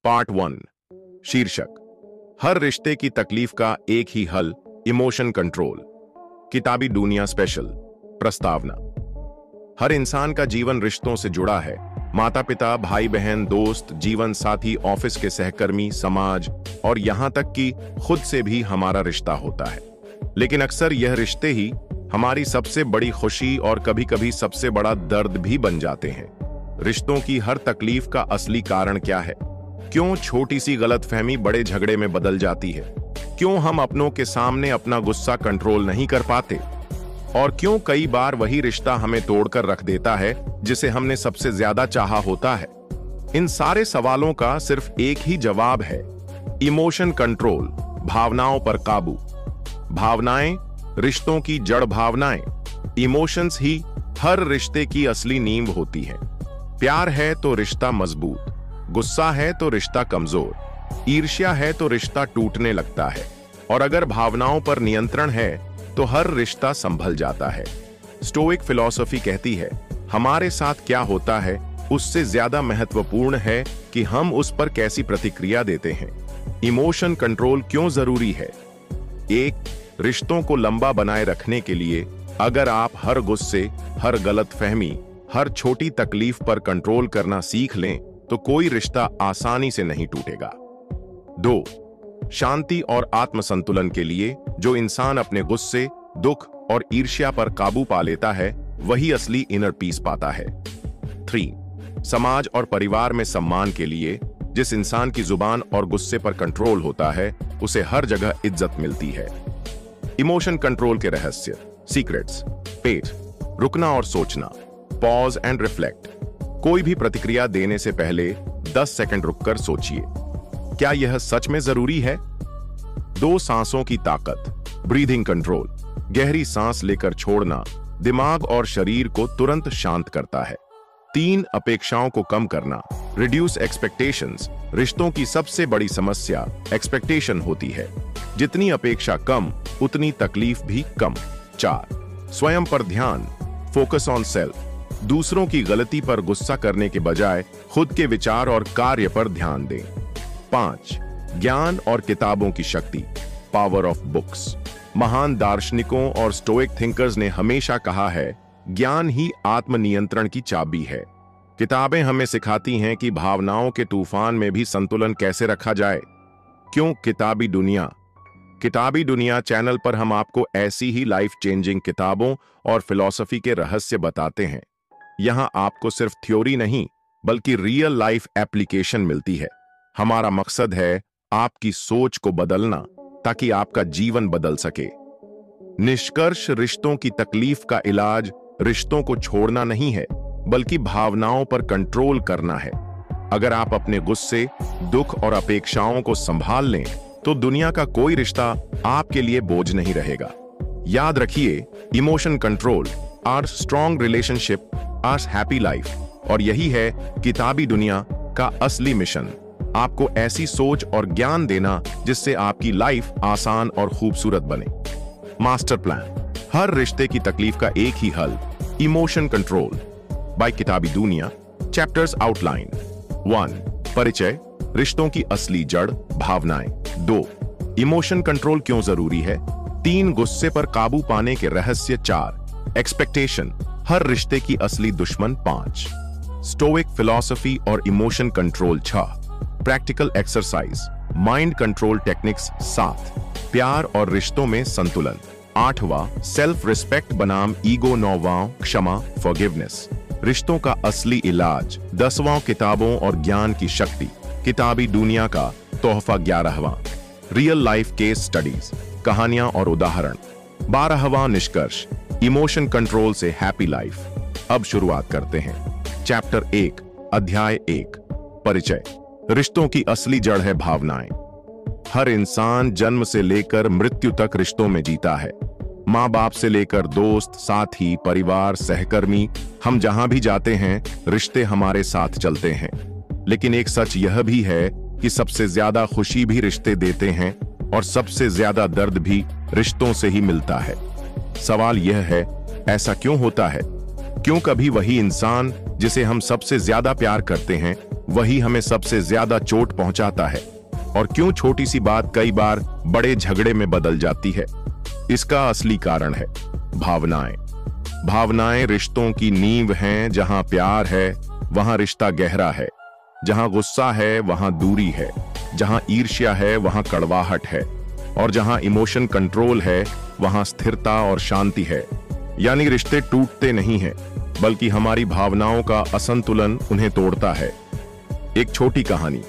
Part 1। शीर्षक, हर रिश्ते की तकलीफ का एक ही हल, इमोशन कंट्रोल। किताबी दुनिया स्पेशल। प्रस्तावना। हर इंसान का जीवन रिश्तों से जुड़ा है। माता पिता, भाई बहन, दोस्त, जीवन साथी, ऑफिस के सहकर्मी, समाज और यहां तक कि खुद से भी हमारा रिश्ता होता है। लेकिन अक्सर यह रिश्ते ही हमारी सबसे बड़ी खुशी और कभी-कभी सबसे बड़ा दर्द भी बन जाते हैं। रिश्तों की हर तकलीफ का असली कारण क्या है? क्यों छोटी सी गलतफहमी बड़े झगड़े में बदल जाती है? क्यों हम अपनों के सामने अपना गुस्सा कंट्रोल नहीं कर पाते? और क्यों कई बार वही रिश्ता हमें तोड़कर रख देता है जिसे हमने सबसे ज्यादा चाहा होता है? इन सारे सवालों का सिर्फ एक ही जवाब है, इमोशन कंट्रोल, भावनाओं पर काबू। भावनाएं, रिश्तों की जड़ भावनाएं, इमोशंस ही हर रिश्ते की असली नींव होती है। प्यार है तो रिश्ता मजबूत, गुस्सा है तो रिश्ता कमजोर, ईर्ष्या है तो रिश्ता टूटने लगता है, और अगर भावनाओं पर नियंत्रण है तो हर रिश्ता संभल जाता है। स्टोइक फिलॉसफी कहती है, हमारे साथ क्या होता है उससे ज्यादा महत्वपूर्ण है कि हम उस पर कैसी प्रतिक्रिया देते हैं। इमोशन कंट्रोल क्यों जरूरी है? एक, रिश्तों को लंबा बनाए रखने के लिए अगर आप हर गुस्से, हर गलतफहमी, हर छोटी तकलीफ पर कंट्रोल करना सीख लें तो कोई रिश्ता आसानी से नहीं टूटेगा। 2, शांति और आत्मसंतुलन के लिए जो इंसान अपने गुस्से, दुख और ईर्ष्या पर काबू पा लेता है वही असली इनर पीस पाता है। 3, समाज और परिवार में सम्मान के लिए जिस इंसान की जुबान और गुस्से पर कंट्रोल होता है उसे हर जगह इज्जत मिलती है। इमोशन कंट्रोल के रहस्य, सीक्रेट्स। पेट, रुकना और सोचना, पॉज एंड रिफ्लेक्ट। कोई भी प्रतिक्रिया देने से पहले 10 सेकंड रुककर सोचिए, क्या यह सच में जरूरी है? 2, सांसों की ताकत, ब्रीदिंग कंट्रोल। गहरी सांस लेकर छोड़ना दिमाग और शरीर को तुरंत शांत करता है। 3, अपेक्षाओं को कम करना, रिड्यूस एक्सपेक्टेशंस। रिश्तों की सबसे बड़ी समस्या एक्सपेक्टेशन होती है। जितनी अपेक्षा कम उतनी तकलीफ भी कम। 4, स्वयं पर ध्यान, फोकस ऑन सेल्फ। दूसरों की गलती पर गुस्सा करने के बजाय खुद के विचार और कार्य पर ध्यान दें। 5, ज्ञान और किताबों की शक्ति, पावर ऑफ बुक्स। महान दार्शनिकों और स्टोइक थिंकर्स ने हमेशा कहा है, ज्ञान ही आत्मनियंत्रण की चाबी है। किताबें हमें सिखाती हैं कि भावनाओं के तूफान में भी संतुलन कैसे रखा जाए। क्यों किताबी दुनिया? किताबी दुनिया चैनल पर हम आपको ऐसी ही लाइफ चेंजिंग किताबों और फिलॉसफी के रहस्य बताते हैं। यहां आपको सिर्फ थ्योरी नहीं बल्कि रियल लाइफ एप्लीकेशन मिलती है। हमारा मकसद है आपकी सोच को बदलना ताकि आपका जीवन बदल सके। निष्कर्ष, रिश्तों की तकलीफ का इलाज रिश्तों को छोड़ना नहीं है बल्कि भावनाओं पर कंट्रोल करना है। अगर आप अपने गुस्से, दुख और अपेक्षाओं को संभाल लें तो दुनिया का कोई रिश्ता आपके लिए बोझ नहीं रहेगा। याद रखिए, emotion control, our strong relationship, our happy life. और यही है किताबी दुनिया का असली मिशन, आपको ऐसी सोच और ज्ञान देना जिससे आपकी लाइफ आसान और खूबसूरत बने। मास्टर प्लान, हर रिश्ते की तकलीफ का एक ही हल, इमोशन कंट्रोल, बाय किताबी दुनिया। Chapters outline. 1, परिचय, रिश्तों की असली जड़, भावनाएं। 2, इमोशन कंट्रोल क्यों जरूरी है। 3, गुस्से पर काबू पाने के रहस्य। 4, एक्सपेक्टेशन, हर रिश्ते की असली दुश्मन। 5, स्टोइक फिलॉसफी और emotion control. 6, practical exercise, mind control techniques. 7, प्यार और रिश्तों में संतुलन। 8वां, सेल्फ रिस्पेक्ट बनाम ईगो। 9वां, क्षमा, फॉरगिवनेस, रिश्तों का असली इलाज। 10वां, किताबों और ज्ञान की शक्ति, किताबी दुनिया का तोहफा। 11वां, रियल लाइफ केस स्टडीज, कहानियां और उदाहरण। 12वां, निष्कर्ष, इमोशन कंट्रोल से हैप्पी लाइफ। अब शुरुआत करते हैं। चैप्टर 1, अध्याय 1, परिचय। रिश्तों की असली जड़ है भावनाएं। हर इंसान जन्म से लेकर मृत्यु तक रिश्तों में जीता है। माँ बाप से लेकर दोस्त, साथी, परिवार, सहकर्मी, हम जहां भी जाते हैं रिश्ते हमारे साथ चलते हैं। लेकिन एक सच यह भी है कि सबसे ज्यादा खुशी भी रिश्ते देते हैं और सबसे ज्यादा दर्द भी रिश्तों से ही मिलता है। सवाल यह है, ऐसा क्यों होता है? क्यों कभी वही इंसान जिसे हम सबसे ज्यादा प्यार करते हैं वही हमें सबसे ज्यादा चोट पहुंचाता है? और क्यों छोटी सी बात कई बार बड़े झगड़े में बदल जाती है? इसका असली कारण है भावनाएं। भावनाएं रिश्तों की नींव हैं। जहां प्यार है वहां रिश्ता गहरा है, जहां गुस्सा है वहां दूरी है, जहां ईर्ष्या है वहां कड़वाहट है, और जहां इमोशन कंट्रोल है वहां स्थिरता और शांति है। यानी रिश्ते टूटते नहीं हैं, बल्कि हमारी भावनाओं का असंतुलन उन्हें तोड़ता है। एक छोटी कहानी,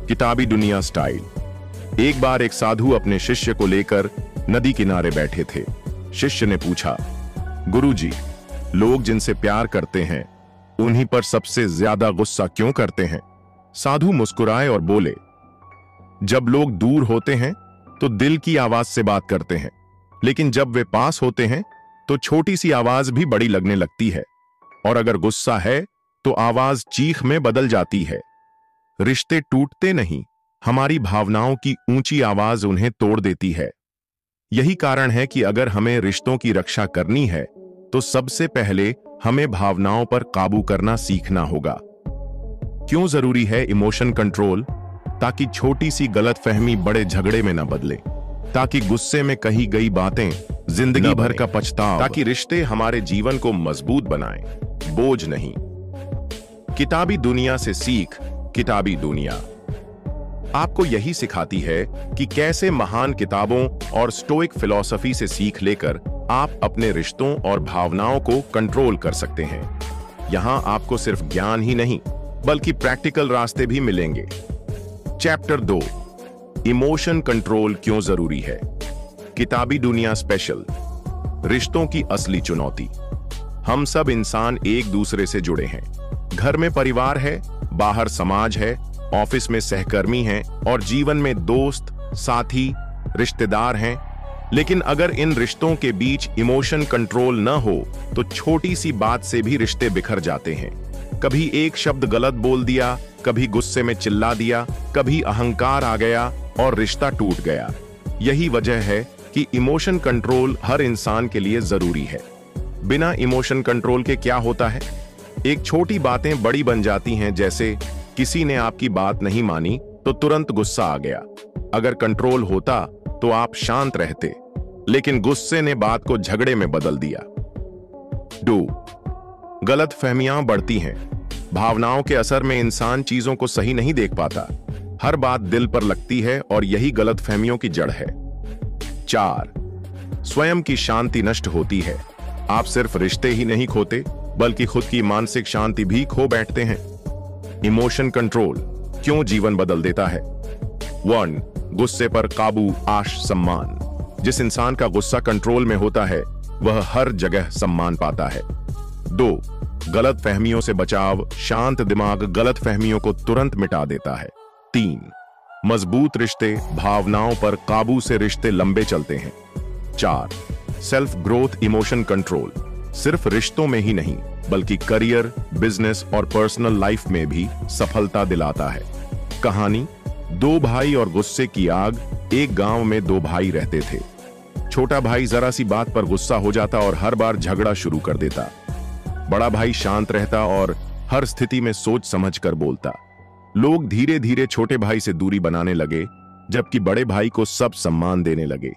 किताबी दुनिया स्टाइल। एक बार एक साधु अपने शिष्य को लेकर नदी किनारे बैठे थे। शिष्य ने पूछा, गुरुजी, लोग जिनसे प्यार करते हैं उन्हीं पर सबसे ज्यादा गुस्सा क्यों करते हैं? साधु मुस्कुराए और बोले, जब लोग दूर होते हैं तो दिल की आवाज से बात करते हैं, लेकिन जब वे पास होते हैं तो छोटी सी आवाज भी बड़ी लगने लगती है, और अगर गुस्सा है तो आवाज चीख में बदल जाती है। रिश्ते टूटते नहीं, हमारी भावनाओं की ऊंची आवाज उन्हें तोड़ देती है। यही कारण है कि अगर हमें रिश्तों की रक्षा करनी है तो सबसे पहले हमें भावनाओं पर काबू करना सीखना होगा। क्यों जरूरी है इमोशन कंट्रोल? ताकि छोटी सी गलतफहमी बड़े झगड़े में न बदले, ताकि गुस्से में कही गई बातें जिंदगी भर का पछतावा, ताकि रिश्ते हमारे जीवन को मजबूत बनाएं, बोझ नहीं। किताबी दुनिया से सीख। किताबी दुनिया आपको यही सिखाती है कि कैसे महान किताबों और स्टोइक फिलॉसफी से सीख लेकर आप अपने रिश्तों और भावनाओं को कंट्रोल कर सकते हैं। यहां आपको सिर्फ ज्ञान ही नहीं बल्कि प्रैक्टिकल रास्ते भी मिलेंगे। चैप्टर 2, इमोशन कंट्रोल क्यों जरूरी है। किताबी दुनिया स्पेशल, रिश्तों की असली चुनौती। हम सब इंसान एक दूसरे से जुड़े हैं। घर में परिवार है, बाहर समाज है, ऑफिस में सहकर्मी हैं और जीवन में दोस्त, साथी, रिश्तेदार हैं। लेकिन अगर इन रिश्तों के बीच इमोशन कंट्रोल न हो तो छोटी सी बात से भी रिश्ते बिखर जाते हैं। कभी एक शब्द गलत बोल दिया, कभी गुस्से में चिल्ला दिया, कभी अहंकार आ गया और रिश्ता टूट गया। यही वजह है कि इमोशन कंट्रोल हर इंसान के लिए जरूरी है। बिना इमोशन कंट्रोल के क्या होता है? एक छोटी बातें बड़ी बन जाती हैं, जैसे किसी ने आपकी बात नहीं मानी तो तुरंत गुस्सा आ गया। अगर कंट्रोल होता तो आप शांत रहते, लेकिन गुस्से ने बात को झगड़े में बदल दिया। 2, गलतफहमियां बढ़ती हैं। भावनाओं के असर में इंसान चीजों को सही नहीं देख पाता। हर बात दिल पर लगती है और यही गलतफहमियों की जड़ है। 4, स्वयं की शांति नष्ट होती है। आप सिर्फ रिश्ते ही नहीं खोते बल्कि खुद की मानसिक शांति भी खो बैठते हैं। इमोशन कंट्रोल क्यों जीवन बदल देता है। 1, गुस्से पर काबू, आश, सम्मान। जिस इंसान का गुस्सा कंट्रोल में होता है वह हर जगह सम्मान पाता है। 2, गलत फहमियों से बचाव। शांत दिमाग गलत फहमियों को तुरंत मिटा देता है। 3, मजबूत रिश्ते। भावनाओं पर काबू से रिश्ते लंबे चलते हैं। 4, सेल्फ ग्रोथ। इमोशन कंट्रोल सिर्फ रिश्तों में ही नहीं बल्कि करियर, बिजनेस और पर्सनल लाइफ में भी सफलता दिलाता है। कहानी, 2 भाई और गुस्से की आग। एक गांव में 2 भाई रहते थे। छोटा भाई जरा सी बात पर गुस्सा हो जाता और हर बार झगड़ा शुरू कर देता। बड़ा भाई शांत रहता और हर स्थिति में सोच समझ कर बोलता। लोग धीरे धीरे छोटे भाई से दूरी बनाने लगे, जबकि बड़े भाई को सब सम्मान देने लगे।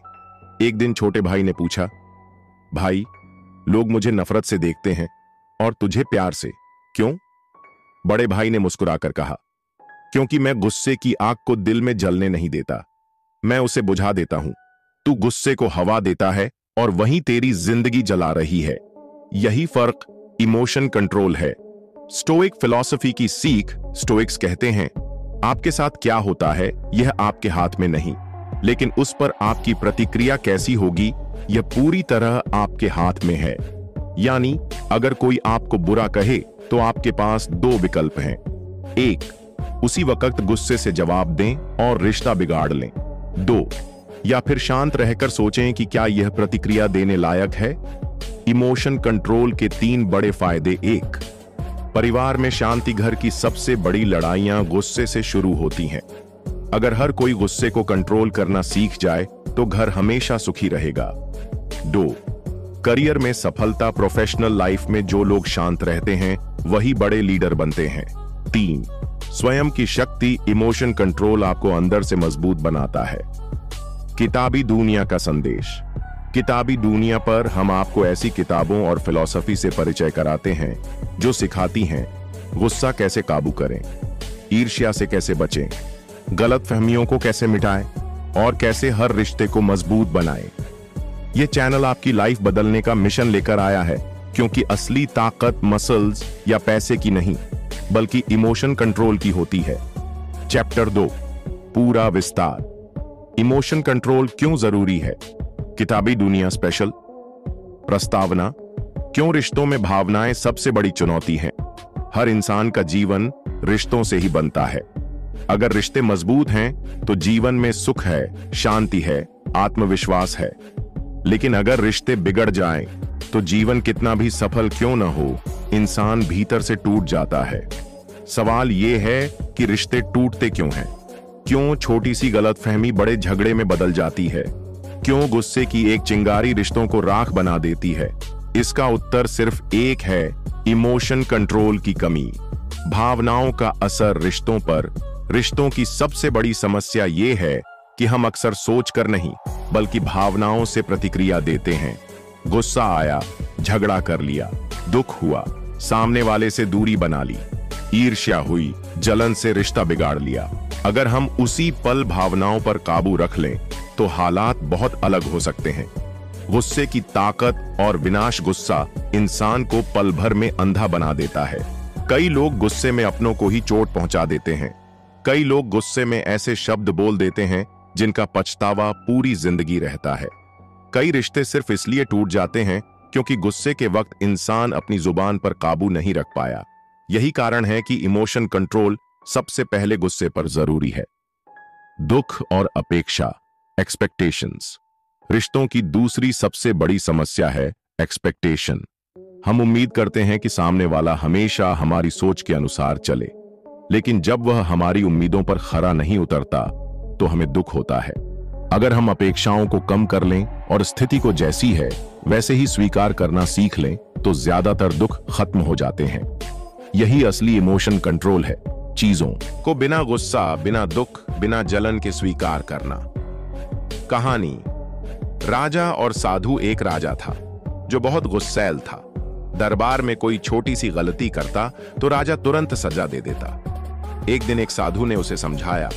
एक दिन छोटे भाई ने पूछा, भाई, लोग मुझे नफरत से देखते हैं और तुझे प्यार से, क्यों? बड़े भाई ने मुस्कुराकर कहा, क्योंकि मैं गुस्से की आग को दिल में जलने नहीं देता, मैं उसे बुझा देता हूं। तू गुस्से को हवा देता है और वहीं तेरी जिंदगी जला रही है। यही फर्क इमोशन कंट्रोल है। स्टोइक फिलॉसफी की सीख। स्टोइक्स कहते हैं, आपके साथ क्या होता है यह आपके हाथ में नहीं, लेकिन उस पर आपकी प्रतिक्रिया कैसी होगी यह पूरी तरह आपके हाथ में है। यानी अगर कोई आपको बुरा कहे तो आपके पास 2 विकल्प हैं। 1, उसी वक्त गुस्से से जवाब दें और रिश्ता बिगाड़ लें। 2, या फिर शांत रहकर सोचें कि क्या यह प्रतिक्रिया देने लायक है। इमोशन कंट्रोल के 3 बड़े फायदे। 1, परिवार में शांति। घर की सबसे बड़ी लड़ाइयां गुस्से से शुरू होती हैं। अगर हर कोई गुस्से को कंट्रोल करना सीख जाए तो घर हमेशा सुखी रहेगा। 2, करियर में सफलता, प्रोफेशनल लाइफ में जो लोग शांत रहते हैं वही बड़े लीडर बनते हैं। 3, स्वयं की शक्ति, इमोशन कंट्रोल आपको अंदर से मजबूत बनाता है। किताबी दुनिया का संदेश। किताबी दुनिया पर हम आपको ऐसी किताबों और फिलॉसफी से परिचय कराते हैं जो सिखाती हैं गुस्सा कैसे काबू करें, ईर्ष्या से कैसे बचें, गलतफहमियों को कैसे मिटाएं और कैसे हर रिश्ते को मजबूत बनाएं। यह चैनल आपकी लाइफ बदलने का मिशन लेकर आया है, क्योंकि असली ताकत मसल्स या पैसे की नहीं बल्कि इमोशन कंट्रोल की होती है। चैप्टर 2, पूरा विस्तार। इमोशन कंट्रोल क्यों जरूरी है? किताबी दुनिया स्पेशल। प्रस्तावना, क्यों रिश्तों में भावनाएं सबसे बड़ी चुनौती हैं? हर इंसान का जीवन रिश्तों से ही बनता है। अगर रिश्ते मजबूत हैं तो जीवन में सुख है, शांति है, आत्मविश्वास है। लेकिन अगर रिश्ते बिगड़ जाएं तो जीवन कितना भी सफल क्यों न हो, इंसान भीतर से टूट जाता है। सवाल यह है कि रिश्ते टूटते क्यों हैं? क्यों छोटी सी गलतफहमी बड़े झगड़े में बदल जाती है? क्यों गुस्से की एक चिंगारी रिश्तों को राख बना देती है? इसका उत्तर सिर्फ एक है, इमोशन कंट्रोल की कमी। भावनाओं का असर रिश्तों पर। रिश्तों की सबसे बड़ी समस्या यह है कि हम अक्सर सोचकर नहीं बल्कि भावनाओं से प्रतिक्रिया देते हैं। गुस्सा आया, झगड़ा कर लिया, दुख हुआ, सामने वाले से दूरी बना ली, ईर्ष्या हुई, जलन से रिश्ता बिगाड़ लिया। अगर हम उसी पल भावनाओं पर काबू रख लें तो हालात बहुत अलग हो सकते हैं। गुस्से की ताकत और विनाश। गुस्सा इंसान को पल भर में अंधा बना देता है। कई लोग गुस्से में अपनों को ही चोट पहुंचा देते हैं। कई लोग गुस्से में ऐसे शब्द बोल देते हैं जिनका पछतावा पूरी जिंदगी रहता है। कई रिश्ते सिर्फ इसलिए टूट जाते हैं क्योंकि गुस्से के वक्त इंसान अपनी जुबान पर काबू नहीं रख पाया। यही कारण है कि इमोशन कंट्रोल सबसे पहले गुस्से पर जरूरी है। दुख और अपेक्षा, एक्सपेक्टेशंस। रिश्तों की दूसरी सबसे बड़ी समस्या है एक्सपेक्टेशन। हम उम्मीद करते हैं कि सामने वाला हमेशा हमारी सोच के अनुसार चले, लेकिन जब वह हमारी उम्मीदों पर खरा नहीं उतरता तो हमें दुख होता है। अगर हम अपेक्षाओं को कम कर लें और स्थिति को जैसी है वैसे ही स्वीकार करना सीख लें तो ज्यादातर दुख खत्म हो जाते हैं। यही असली इमोशन कंट्रोल है, चीजों को बिना गुस्सा, बिना दुख, बिना जलन के स्वीकार करना। कहानी। राजा और साधु। एक राजा था जो बहुत गुस्सैल था। दरबार में कोई छोटी सी गलती करता तो राजा तुरंत सजा दे देता। एक दिन एक साधु ने उसे समझाया,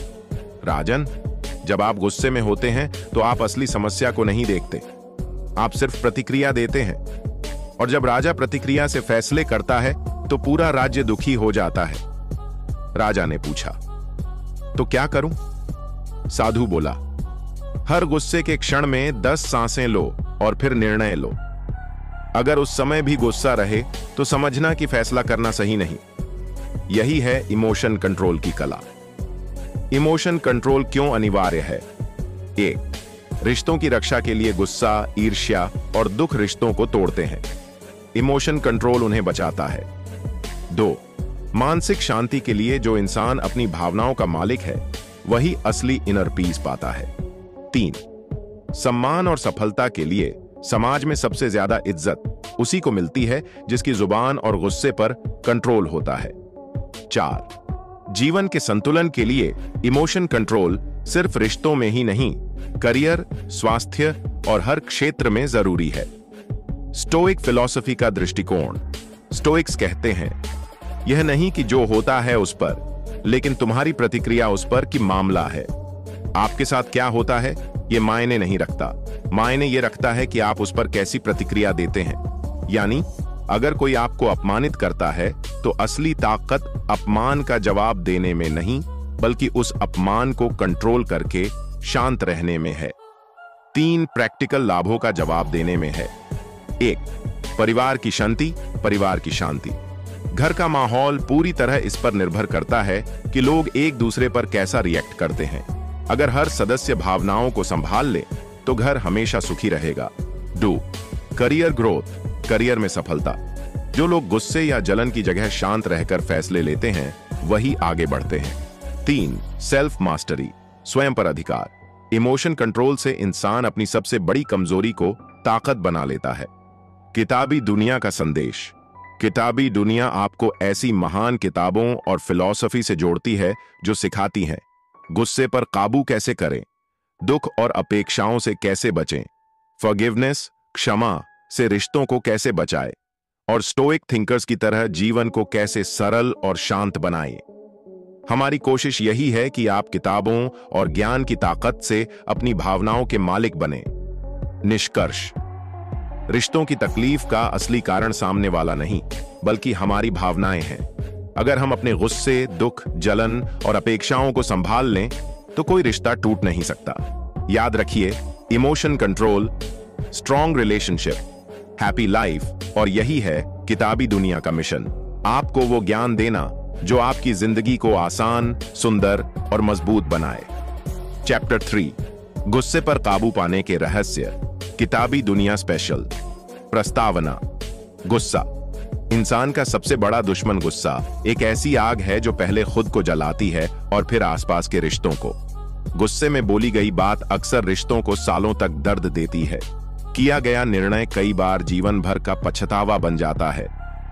राजन, जब आप गुस्से में होते हैं तो आप असली समस्या को नहीं देखते, आप सिर्फ प्रतिक्रिया देते हैं। और जब राजा प्रतिक्रिया से फैसले करता है तो पूरा राज्य दुखी हो जाता है। राजा ने पूछा, तो क्या करूं? साधु बोला, हर गुस्से के क्षण में 10 सांसें लो और फिर निर्णय लो। अगर उस समय भी गुस्सा रहे तो समझना कि फैसला करना सही नहीं। यही है इमोशन कंट्रोल की कला। इमोशन कंट्रोल क्यों अनिवार्य है? 1, रिश्तों की रक्षा के लिए गुस्सा, ईर्ष्या और दुख रिश्तों को तोड़ते हैं। इमोशन कंट्रोल उन्हें बचाता है। 2, मानसिक शांति के लिए। जो इंसान अपनी भावनाओं का मालिक है वही असली इनर पीस पाता है। 3, सम्मान और सफलता के लिए। समाज में सबसे ज्यादा इज्जत उसी को मिलती है जिसकी जुबान और गुस्से पर कंट्रोल होता है। 4, जीवन के संतुलन के लिए इमोशन कंट्रोल सिर्फ रिश्तों में ही नहीं, करियर, स्वास्थ्य और हर क्षेत्र में जरूरी है। स्टोइक फिलॉसफी का दृष्टिकोण। स्टोइक्स कहते हैं, यह नहीं कि जो होता है उस पर, लेकिन तुम्हारी प्रतिक्रिया उस पर कि मामला है। आपके साथ क्या होता है यह मायने नहीं रखता, मायने यह रखता है कि आप उस पर कैसी प्रतिक्रिया देते हैं। यानी अगर कोई आपको अपमानित करता है तो असली ताकत अपमान का जवाब देने में नहीं बल्कि उस अपमान को कंट्रोल करके शांत रहने में है। 3 प्रैक्टिकल लाभों का जवाब देने में है। 1, परिवार की शांति। परिवार की शांति। घर का माहौल पूरी तरह इस पर निर्भर करता है कि लोग एक दूसरे पर कैसा रिएक्ट करते हैं। अगर हर सदस्य भावनाओं को संभाल ले तो घर हमेशा सुखी रहेगा। 2, करियर ग्रोथ। करियर में सफलता। जो लोग गुस्से या जलन की जगह शांत रहकर फैसले लेते हैं वही आगे बढ़ते हैं। 3, सेल्फ मास्टरी। स्वयं पर अधिकार। इमोशन कंट्रोल से इंसान अपनी सबसे बड़ी कमजोरी को ताकत बना लेता है। किताबी दुनिया का संदेश। किताबी दुनिया आपको ऐसी महान किताबों और फिलॉसफी से जोड़ती है जो सिखाती हैं गुस्से पर काबू कैसे करें, दुख और अपेक्षाओं से कैसे बचें, फॉरगिवनेस क्षमा से रिश्तों को कैसे बचाएं और स्टोइक थिंकर्स की तरह जीवन को कैसे सरल और शांत बनाएं। हमारी कोशिश यही है कि आप किताबों और ज्ञान की ताकत से अपनी भावनाओं के मालिक बने। निष्कर्ष, रिश्तों की तकलीफ का असली कारण सामने वाला नहीं, बल्कि हमारी भावनाएं हैं। अगर हम अपने गुस्से, दुख, जलन और अपेक्षाओं को संभाल लें तो कोई रिश्ता टूट नहीं सकता। याद रखिए, emotion control, strong relationship, happy life, और यही है किताबी दुनिया का मिशन, आपको वो ज्ञान देना जो आपकी जिंदगी को आसान, सुंदर और मजबूत बनाए। चैप्टर 3, गुस्से पर काबू पाने के रहस्य, किताबी दुनिया स्पेशल। प्रस्तावना। गुस्सा। इंसान का सबसे बड़ा दुश्मन गुस्सा एक ऐसी आग है जो पहले खुद को जलाती है और फिर आसपास के रिश्तों को। गुस्से में बोली गई बात अक्सर रिश्तों को सालों तक दर्द देती है। किया गया निर्णय कई बार जीवन भर का पछतावा बन जाता है।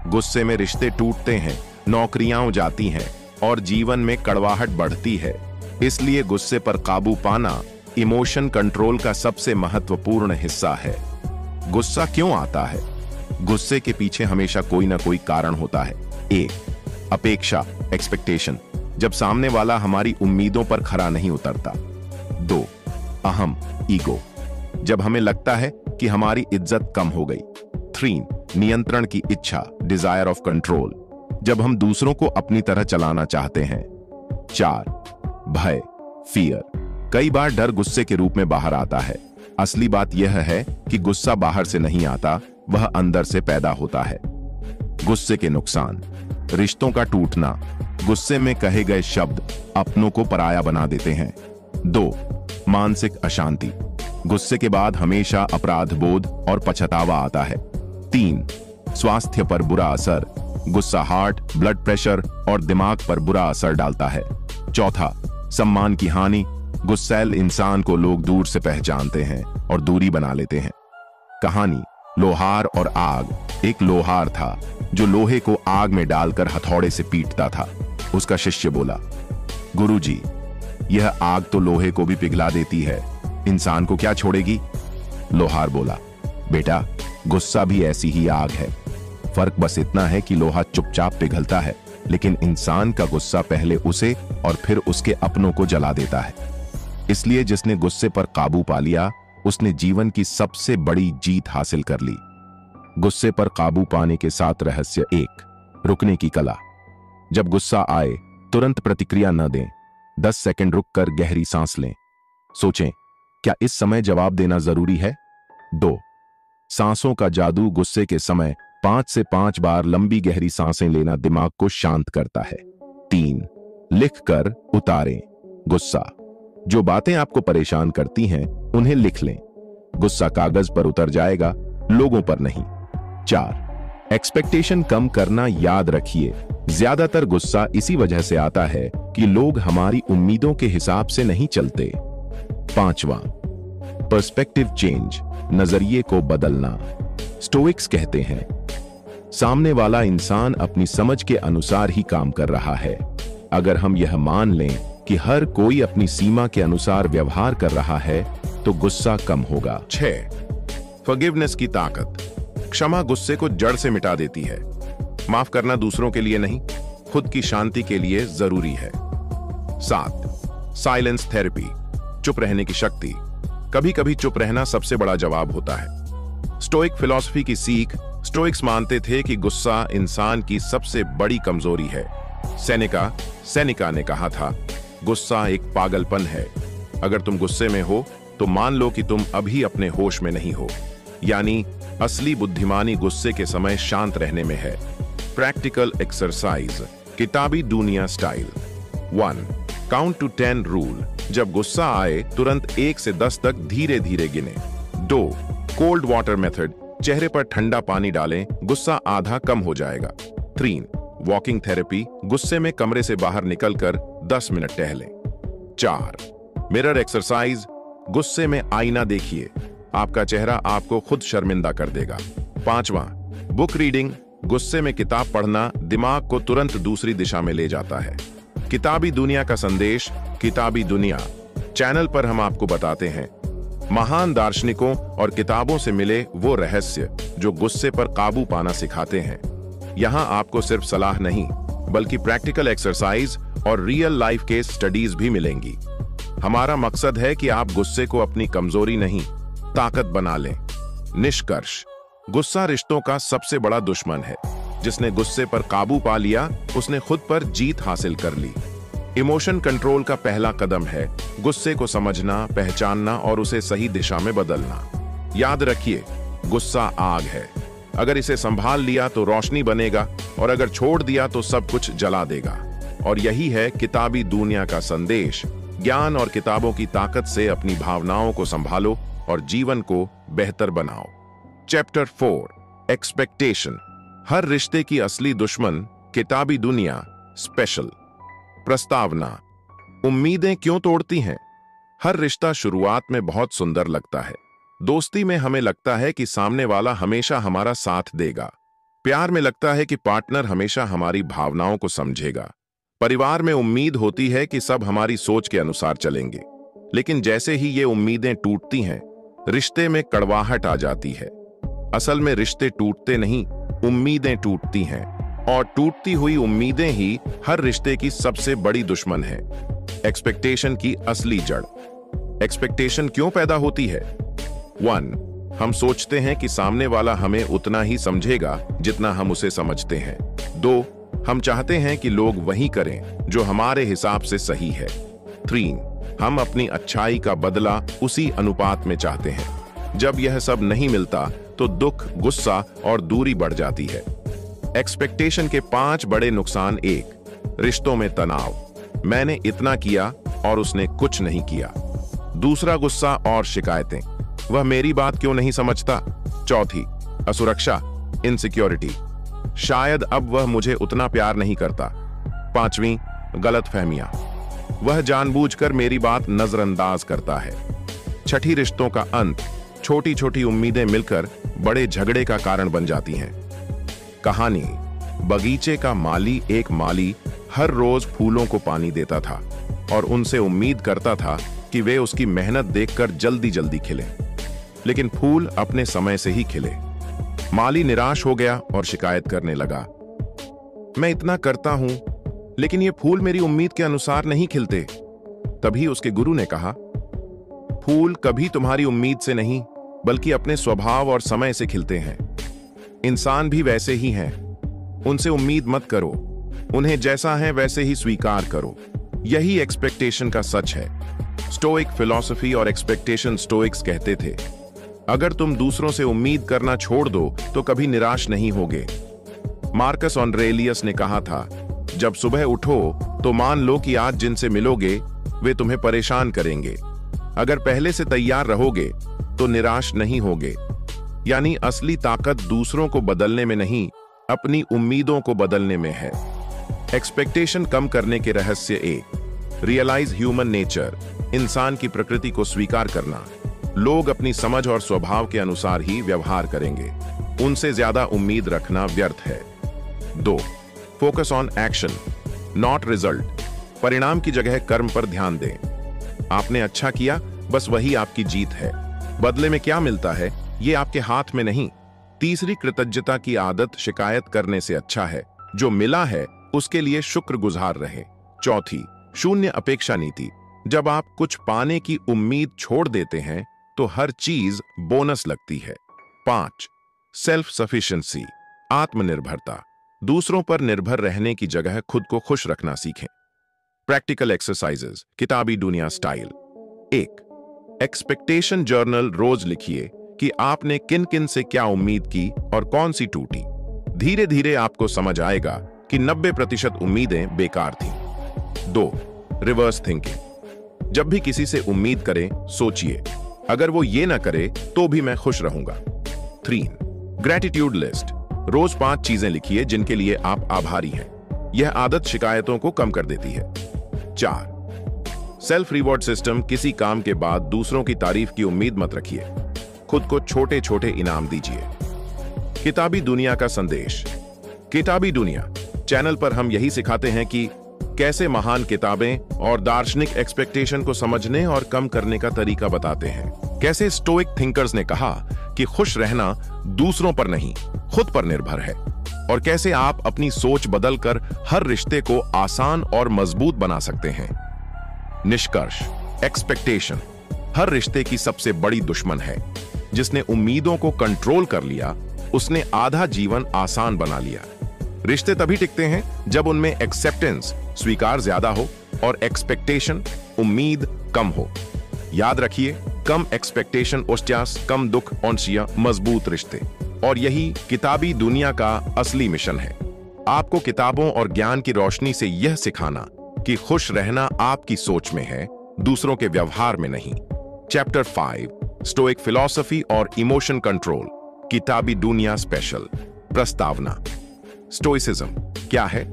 गुस्से में रिश्ते टूटते हैं, नौकरियां जाती हैं और जीवन में कड़वाहट बढ़ती है। इसलिए गुस्से पर काबू पाना इमोशन कंट्रोल का सबसे महत्वपूर्ण हिस्सा है। गुस्सा क्यों आता है? गुस्से के पीछे हमेशा कोई ना कोई कारण होता है। 1. अपेक्षा, एक्सपेक्टेशन, जब सामने वाला हमारी उम्मीदों पर खरा नहीं उतरता। 2. अहम, ईगो, जब हमें लगता है कि हमारी इज्जत कम हो गई। 3. नियंत्रण की इच्छा, डिजायर ऑफ कंट्रोल, जब हम दूसरों को अपनी तरह चलाना चाहते हैं। 4. भय, फियर, कई बार डर गुस्से के रूप में बाहर आता है। असली बात यह है कि गुस्सा बाहर से नहीं आता, वह अंदर से पैदा होता है। गुस्से के नुकसान, रिश्तों का टूटना, गुस्से में कहे गए शब्द अपनों को पराया बना देते हैं। 2. मानसिक अशांति, गुस्से के बाद हमेशा अपराध बोध और पछतावा आता है। 3. स्वास्थ्य पर बुरा असर, गुस्सा हार्ट, ब्लड प्रेशर और दिमाग पर बुरा असर डालता है। 4. सम्मान की हानि, गुस्सैल इंसान को लोग दूर से पहचानते हैं और दूरी बना लेते हैं। कहानी लोहार और आग। एक लोहार था जो लोहे को आग में डालकर हथौड़े से पीटता था। उसका शिष्य बोला, गुरुजी, यह आग तो लोहे को भी पिघला देती है, इंसान को क्या छोड़ेगी? लोहार बोला, बेटा, गुस्सा भी ऐसी ही आग है। फर्क बस इतना है कि लोहा चुपचाप पिघलता है, लेकिन इंसान का गुस्सा पहले उसे और फिर उसके अपनों को जला देता है। इसलिए जिसने गुस्से पर काबू पा लिया, उसने जीवन की सबसे बड़ी जीत हासिल कर ली। गुस्से पर काबू पाने के 7 रहस्य। 1. रुकने की कला, जब गुस्सा आए तुरंत प्रतिक्रिया न दें। 10 सेकंड रुककर गहरी सांस लें। सोचें, क्या इस समय जवाब देना जरूरी है? 2. सांसों का जादू, गुस्से के समय 5 से 5 बार लंबी गहरी सांसें लेना दिमाग को शांत करता है। 3. लिखकर उतारें गुस्सा, जो बातें आपको परेशान करती हैं उन्हें लिख लें। गुस्सा कागज पर उतर जाएगा, लोगों पर नहीं। 4. एक्सपेक्टेशन कम करना, याद रखिए, ज्यादातर गुस्सा इसी वजह से आता है कि लोग हमारी उम्मीदों के हिसाब से नहीं चलते। 5वां, पर्सपेक्टिव चेंज, नजरिए को बदलना। स्टोइक्स कहते हैं, सामने वाला इंसान अपनी समझ के अनुसार ही काम कर रहा है। अगर हम यह मान लें कि हर कोई अपनी सीमा के अनुसार व्यवहार कर रहा है तो गुस्सा कम होगा। 6. फॉरगिवनेस की ताकत, क्षमा गुस्से को जड़ से मिटा देती है। माफ करना दूसरों के लिए नहीं, खुद की शांति के लिए जरूरी है। 7. साइलेंस थेरेपी, चुप रहने की शक्ति, कभी कभी चुप रहना सबसे बड़ा जवाब होता है। स्टोइक फिलॉसफी की सीख, स्टोइक्स मानते थे कि गुस्सा इंसान की सबसे बड़ी कमजोरी है। सेनेका ने कहा था, गुस्सा एक पागलपन है। अगर तुम गुस्से में हो तो मान लो कि तुम अभी अपने होश में नहीं हो। यानी असली बुद्धिमानी गुस्से के समय शांत रहने में है। प्रैक्टिकल एक्सरसाइज, किताबी दुनिया स्टाइल। 1. काउंट टू 10 रूल, जब गुस्सा आए तुरंत 1 से 10 तक धीरे धीरे गिने। 2. कोल्ड वाटर मेथड, चेहरे पर ठंडा पानी डालें, गुस्सा आधा कम हो जाएगा। 3. वॉकिंग थेरेपी, गुस्से में कमरे से बाहर निकलकर 10 मिनट टहलें। 4. मिरर एक्सरसाइज, गुस्से में आईना देखिए, आपका चेहरा आपको खुद शर्मिंदा कर देगा। 5वां, बुक रीडिंग। गुस्से में किताब पढ़ना दिमाग को तुरंत दूसरी दिशा में ले जाता है। किताबी दुनिया का संदेश। किताबी दुनिया चैनल पर हम आपको बताते हैं महान दार्शनिकों और किताबों से मिले वो रहस्य जो गुस्से पर काबू पाना सिखाते हैं। यहाँ आपको सिर्फ सलाह नहीं बल्कि प्रैक्टिकल एक्सरसाइज और रियल लाइफ केस स्टडीज भी मिलेंगी। हमारा मकसद है कि आप गुस्से को अपनी कमजोरी नहीं, ताकत बना लें। निष्कर्ष, गुस्सा रिश्तों का सबसे बड़ा दुश्मन है। जिसने गुस्से पर काबू पा लिया उसने खुद पर जीत हासिल कर ली। इमोशन कंट्रोल का पहला कदम है गुस्से को समझना, पहचानना और उसे सही दिशा में बदलना। याद रखिए, गुस्सा आग है। अगर इसे संभाल लिया तो रोशनी बनेगा और अगर छोड़ दिया तो सब कुछ जला देगा। और यही है किताबी दुनिया का संदेश। ज्ञान और किताबों की ताकत से अपनी भावनाओं को संभालो और जीवन को बेहतर बनाओ। Chapter 4, expectation. हर रिश्ते की असली दुश्मन। किताबी दुनिया स्पेशल। प्रस्तावना। उम्मीदें क्यों तोड़ती हैं? हर रिश्ता शुरुआत में बहुत सुंदर लगता है। दोस्ती में हमें लगता है कि सामने वाला हमेशा हमारा साथ देगा। प्यार में लगता है कि पार्टनर हमेशा हमारी भावनाओं को समझेगा। परिवार में उम्मीद होती है कि सब हमारी सोच के अनुसार चलेंगे। लेकिन जैसे ही ये उम्मीदें टूटती हैं, रिश्ते में कड़वाहट आ जाती है। असल में रिश्ते टूटते नहीं, उम्मीदें टूटती हैं। और टूटती हुई उम्मीदें ही हर रिश्ते की सबसे बड़ी दुश्मन है। एक्सपेक्टेशन की असली जड़। एक्सपेक्टेशन क्यों पैदा होती है? 1, हम सोचते हैं कि सामने वाला हमें उतना ही समझेगा जितना हम उसे समझते हैं। 2, हम चाहते हैं कि लोग वही करें जो हमारे हिसाब से सही है। 3, हम अपनी अच्छाई का बदला उसी अनुपात में चाहते हैं। जब यह सब नहीं मिलता तो दुख, गुस्सा और दूरी बढ़ जाती है। एक्सपेक्टेशन के 5 बड़े नुकसान। 1, रिश्तों में तनाव। मैंने इतना किया और उसने कुछ नहीं किया। दूसरा, गुस्सा और शिकायतें। वह मेरी बात क्यों नहीं समझता। चौथी, असुरक्षा, इनसिक्योरिटी। शायद अब वह मुझे उतना प्यार नहीं करता। 5वीं, गलतफहमियां। वह जानबूझकर मेरी बात नजरअंदाज करता है। 6, रिश्तों का अंत। छोटी छोटी उम्मीदें मिलकर बड़े झगड़े का कारण बन जाती हैं। कहानी। बगीचे का माली। एक माली हर रोज फूलों को पानी देता था और उनसे उम्मीद करता था कि वे उसकी मेहनत देखकर जल्दी जल्दी खिले। लेकिन फूल अपने समय से ही खिले। माली निराश हो गया और शिकायत करने लगा, मैं इतना करता हूं लेकिन ये फूल मेरी उम्मीद के अनुसार नहीं खिलते। तभी उसके गुरु ने कहा, फूल कभी तुम्हारी उम्मीद से नहीं बल्कि अपने स्वभाव और समय से खिलते हैं। इंसान भी वैसे ही हैं। उनसे उम्मीद मत करो, उन्हें जैसा है वैसे ही स्वीकार करो। यही एक्सपेक्टेशन का सच है। स्टोइक फिलॉसफी और एक्सपेक्टेशन। स्टोइक्स कहते थे, अगर तुम दूसरों से उम्मीद करना छोड़ दो तो कभी निराश नहीं होगे। मार्कस ऑरेलियस ने कहा था, जब सुबह उठो तो मान लो कि आज जिनसे मिलोगे वे तुम्हें परेशान करेंगे। अगर पहले से तैयार रहोगे तो निराश नहीं होगे। यानी असली ताकत दूसरों को बदलने में नहीं, अपनी उम्मीदों को बदलने में है। एक्सपेक्टेशन कम करने के रहस्य। 1, रियलाइज ह्यूमन नेचर। इंसान की प्रकृति को स्वीकार करना। लोग अपनी समझ और स्वभाव के अनुसार ही व्यवहार करेंगे। उनसे ज्यादा उम्मीद रखना व्यर्थ है। 2, focus on action not result. परिणाम की जगह कर्म पर ध्यान दें। आपने अच्छा किया, बस वही आपकी जीत है। बदले में क्या मिलता है ये आपके हाथ में नहीं। तीसरी, कृतज्ञता की आदत। शिकायत करने से अच्छा है जो मिला है उसके लिए शुक्रगुजार रहे। 4, शून्य अपेक्षा नीति। जब आप कुछ पाने की उम्मीद छोड़ देते हैं तो हर चीज बोनस लगती है। 5, सेल्फ सफिशिएंसी। आत्मनिर्भरता। दूसरों पर निर्भर रहने की जगह खुद को खुश रखना सीखें। Practical exercises. किताबी दुनिया स्टाइल। 1, expectation journal. रोज लिखिए कि आपने किन किन से क्या उम्मीद की और कौन सी टूटी। धीरे धीरे आपको समझ आएगा कि 90% उम्मीदें बेकार थीं। 2, रिवर्स थिंकिंग। जब भी किसी से उम्मीद करें, सोचिए, अगर वो ये ना करे तो भी मैं खुश रहूंगा। 3, ग्रैटिट्यूड लिस्ट। रोज 5 चीजें लिखिए जिनके लिए आप आभारी हैं। यह आदत शिकायतों को कम कर देती है। 4, सेल्फ रिवॉर्ड सिस्टम। किसी काम के बाद दूसरों की तारीफ की उम्मीद मत रखिए। खुद को छोटे छोटे इनाम दीजिए। किताबी दुनिया का संदेश। किताबी दुनिया चैनल पर हम यही सिखाते हैं कि कैसे महान किताबें और दार्शनिक एक्सपेक्टेशन को समझने और कम करने का तरीका बताते हैं। कैसे स्टोइक थिंकर्स ने कहा कि खुश रहना दूसरों पर नहीं, खुद पर निर्भर है, और कैसे आप अपनी सोच बदलकर हर रिश्ते को आसान और मजबूत बना सकते हैं। निष्कर्ष, एक्सपेक्टेशन हर रिश्ते की सबसे बड़ी दुश्मन है। जिसने उम्मीदों को कंट्रोल कर लिया, उसने आधा जीवन आसान बना लिया। रिश्ते तभी टिकते हैं जब उनमें एक्सेप्टेंस, स्वीकार ज्यादा हो, और एक्सपेक्टेशन, उम्मीद, कम हो। याद रखिए, कम एक्सपेक्टेशन ओस्ट्यास, कम दुख औंसिया, मजबूत रिश्ते। और यही किताबी दुनिया का असली मिशन है, आपको किताबों और ज्ञान की रोशनी से यह सिखाना कि खुश रहना आपकी सोच में है, दूसरों के व्यवहार में नहीं। चैप्टर 5, स्टोइक फिलॉसफी और इमोशन कंट्रोल, किताबी दुनिया स्पेशल। प्रस्तावना। स्टोइसिज्म क्या है?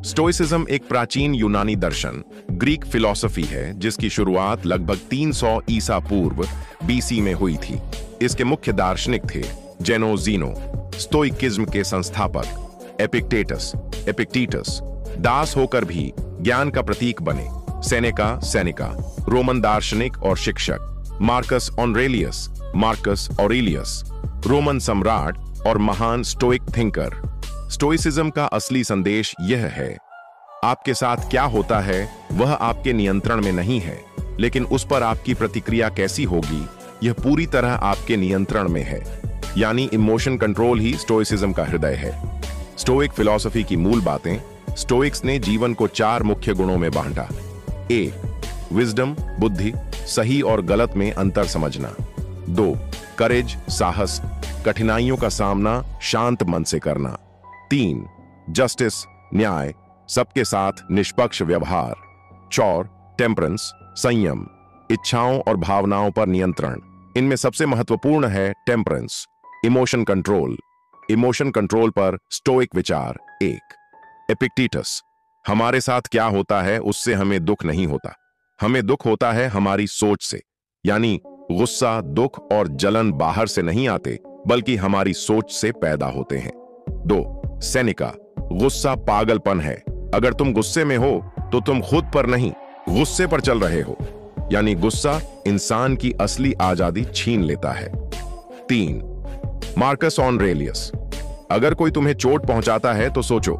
स्टोइसिज्म एक प्राचीन यूनानी दर्शन, ग्रीक फिलॉसफी है, जिसकी शुरुआत लगभग 300 ईसा पूर्व बीसी में हुई थी। इसके मुख्य दार्शनिक थे जेनो जीनो, स्टोइकिज्म के संस्थापक एपिक्टेटस, दास होकर भी ज्ञान का प्रतीक बने, सेनेका, रोमन दार्शनिक और शिक्षक मार्कस ऑरेलियस, रोमन सम्राट और महान स्टोइक थिंकर। स्टोइसिज्म का असली संदेश यह है, आपके साथ क्या होता है वह आपके नियंत्रण में नहीं है, लेकिन उस पर आपकी प्रतिक्रिया कैसी होगी यह पूरी तरह आपके नियंत्रण में है। यानी इमोशन कंट्रोल ही स्टोइसिज्म का हृदय है। स्टोइक फिलॉसफी की मूल बातें। स्टोइक्स ने जीवन को 4 मुख्य गुणों में बांटा। 1. विजडम, बुद्धि, सही और गलत में अंतर समझना। 2. करेज, साहस, कठिनाइयों का सामना शांत मन से करना। 3. जस्टिस, न्याय, सबके साथ निष्पक्ष व्यवहार। 4. टेम्परेंस, संयम, इच्छाओं और भावनाओं पर नियंत्रण। इनमें सबसे महत्वपूर्ण है टेम्परेंस, इमोशन कंट्रोल पर स्टोइक विचार। 1. एपिक्टेटस, हमारे साथ क्या होता है उससे हमें दुख नहीं होता, हमें दुख होता है हमारी सोच से। यानी गुस्सा, दुख और जलन बाहर से नहीं आते, बल्कि हमारी सोच से पैदा होते हैं। 2. सेनेका, गुस्सा पागलपन है, अगर तुम गुस्से में हो तो तुम खुद पर नहीं, गुस्से पर चल रहे हो। यानी गुस्सा इंसान की असली आजादी छीन लेता है। 3. मार्कस ऑरेलियस, अगर कोई तुम्हें चोट पहुंचाता है तो सोचो,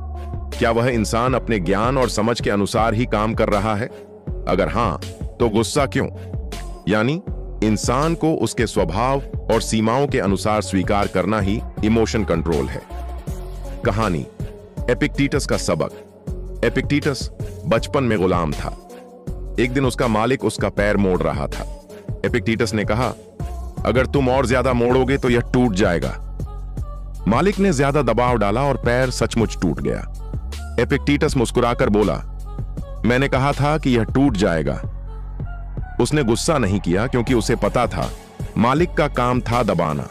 क्या वह इंसान अपने ज्ञान और समझ के अनुसार ही काम कर रहा है? अगर हां, तो गुस्सा क्यों? यानी इंसान को उसके स्वभाव और सीमाओं के अनुसार स्वीकार करना ही इमोशन कंट्रोल है। कहानी। एपिक्टेटस का सबक। एपिक्टेटस बचपन में गुलाम था। एक दिन उसका मालिक उसका पैर मोड़ रहा था। एपिक्टेटस ने कहा, अगर तुम और ज्यादा मोड़ोगे तो यह टूट जाएगा। मालिक ने ज्यादा दबाव डाला और पैर सचमुच टूट गया। एपिक्टेटस मुस्कुराकर बोला, मैंने कहा था कि यह टूट जाएगा। उसने गुस्सा नहीं किया, क्योंकि उसे पता था मालिक का काम था दबाना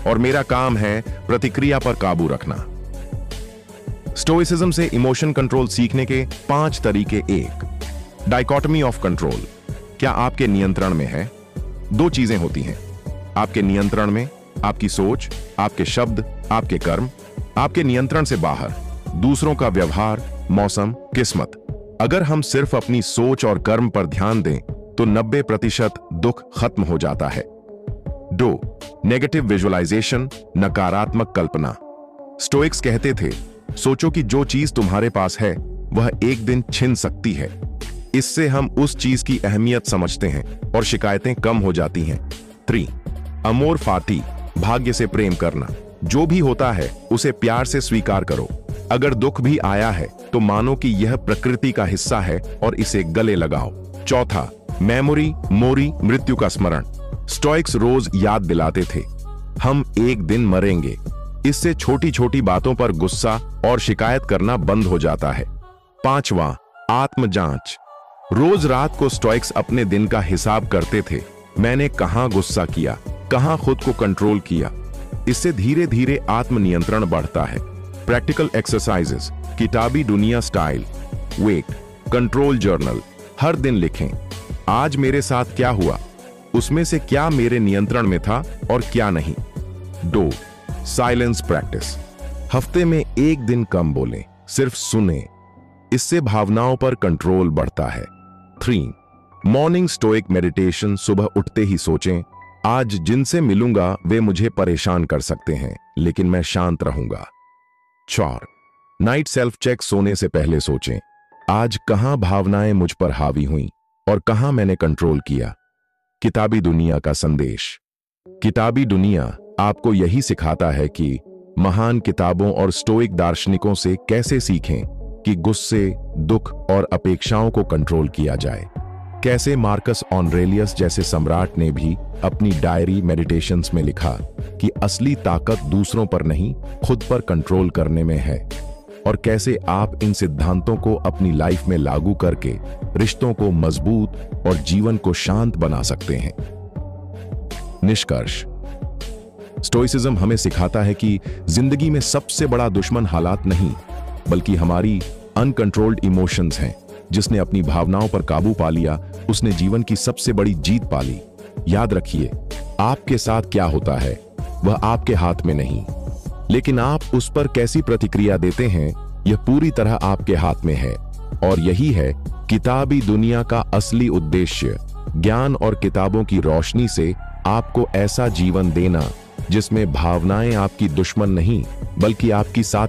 और मेरा काम है प्रतिक्रिया पर काबू रखना। स्टोइसिज्म से इमोशन कंट्रोल सीखने के 5 तरीके। 1. डाइकोटमी ऑफ कंट्रोल, क्या आपके नियंत्रण में है? 2 चीजें होती हैं आपके नियंत्रण में, आपकी सोच, आपके शब्द, आपके कर्म। आपके नियंत्रण से बाहर दूसरों का व्यवहार, मौसम, किस्मत। अगर हम सिर्फ अपनी सोच और कर्म पर ध्यान दें तो 90% दुख खत्म हो जाता है। 2. नेगेटिव विजुअलाइजेशन, नकारात्मक कल्पना। स्टोइक्स कहते थे, सोचो कि जो चीज तुम्हारे पास है वह एक दिन छिन सकती है। इससे हम उस चीज की अहमियत समझते हैं और शिकायतें कम हो जाती हैं। 3. अमोर फाटी, भाग्य से प्रेम करना। जो भी होता है उसे प्यार से स्वीकार करो। अगर दुख भी आया है तो मानो कि यह प्रकृति का हिस्सा है और इसे गले लगाओ। 4. मेमोरी मोरी, मृत्यु का स्मरण। स्टोइक्स रोज याद दिलाते थे, हम एक दिन मरेंगे। इससे छोटी छोटी बातों पर गुस्सा और शिकायत करना बंद हो जाता है। 5. आत्म जांच। रोज रात को स्टोइक्स अपने दिन का हिसाब करते थे, मैंने कहां गुस्सा किया, कहां खुद को कंट्रोल किया। इससे धीरे धीरे आत्मनियंत्रण बढ़ता है। प्रैक्टिकल एक्सरसाइजेस, किताबी दुनिया स्टाइल। वेट कंट्रोल जर्नल, हर दिन लिखें, आज मेरे साथ क्या हुआ, उसमें से क्या मेरे नियंत्रण में था और क्या नहीं। 2. Silence practice. हफ्ते में एक दिन कम बोलें, सिर्फ सुने। इससे भावनाओं पर कंट्रोल बढ़ता है। 3. Morning stoic meditation. सुबह उठते ही सोचें, आज जिनसे मिलूंगा वे मुझे परेशान कर सकते हैं, लेकिन मैं शांत रहूंगा। 4. Night self check. सोने से पहले सोचें, आज कहां भावनाएं मुझ पर हावी हुईं और कहां मैंने कंट्रोल किया। किताबी दुनिया का संदेश। किताबी दुनिया आपको यही सिखाता है कि महान किताबों और स्टोइक दार्शनिकों से कैसे सीखें कि गुस्से, दुख और अपेक्षाओं को कंट्रोल किया जाए। कैसे मार्कस ऑरेलियस जैसे सम्राट ने भी अपनी डायरी मेडिटेशंस में लिखा कि असली ताकत दूसरों पर नहीं, खुद पर कंट्रोल करने में है। और कैसे आप इन सिद्धांतों को अपनी लाइफ में लागू करके रिश्तों को मजबूत और जीवन को शांत बना सकते हैं। निष्कर्ष। स्टोइसिज्म हमें सिखाता है कि जिंदगी में सबसे बड़ा दुश्मन हालात नहीं, बल्कि हमारी अनकंट्रोल्ड इमोशंस हैं। जिसने अपनी भावनाओं पर काबू पा लिया, उसने जीवन की सबसे बड़ी जीत पा ली। याद रखिए, आपके साथ क्या होता है वह आपके हाथ में नहीं, लेकिन आप उस पर कैसी प्रतिक्रिया देते हैं यह पूरी तरह आपके हाथ में है। और यही है किताबी दुनिया का असली उद्देश्य, ज्ञान और किताबों की रोशनी से आपको ऐसा जीवन देना जिसमें भावनाएं आपकी दुश्मन नहीं, बल्कि आपकी साथ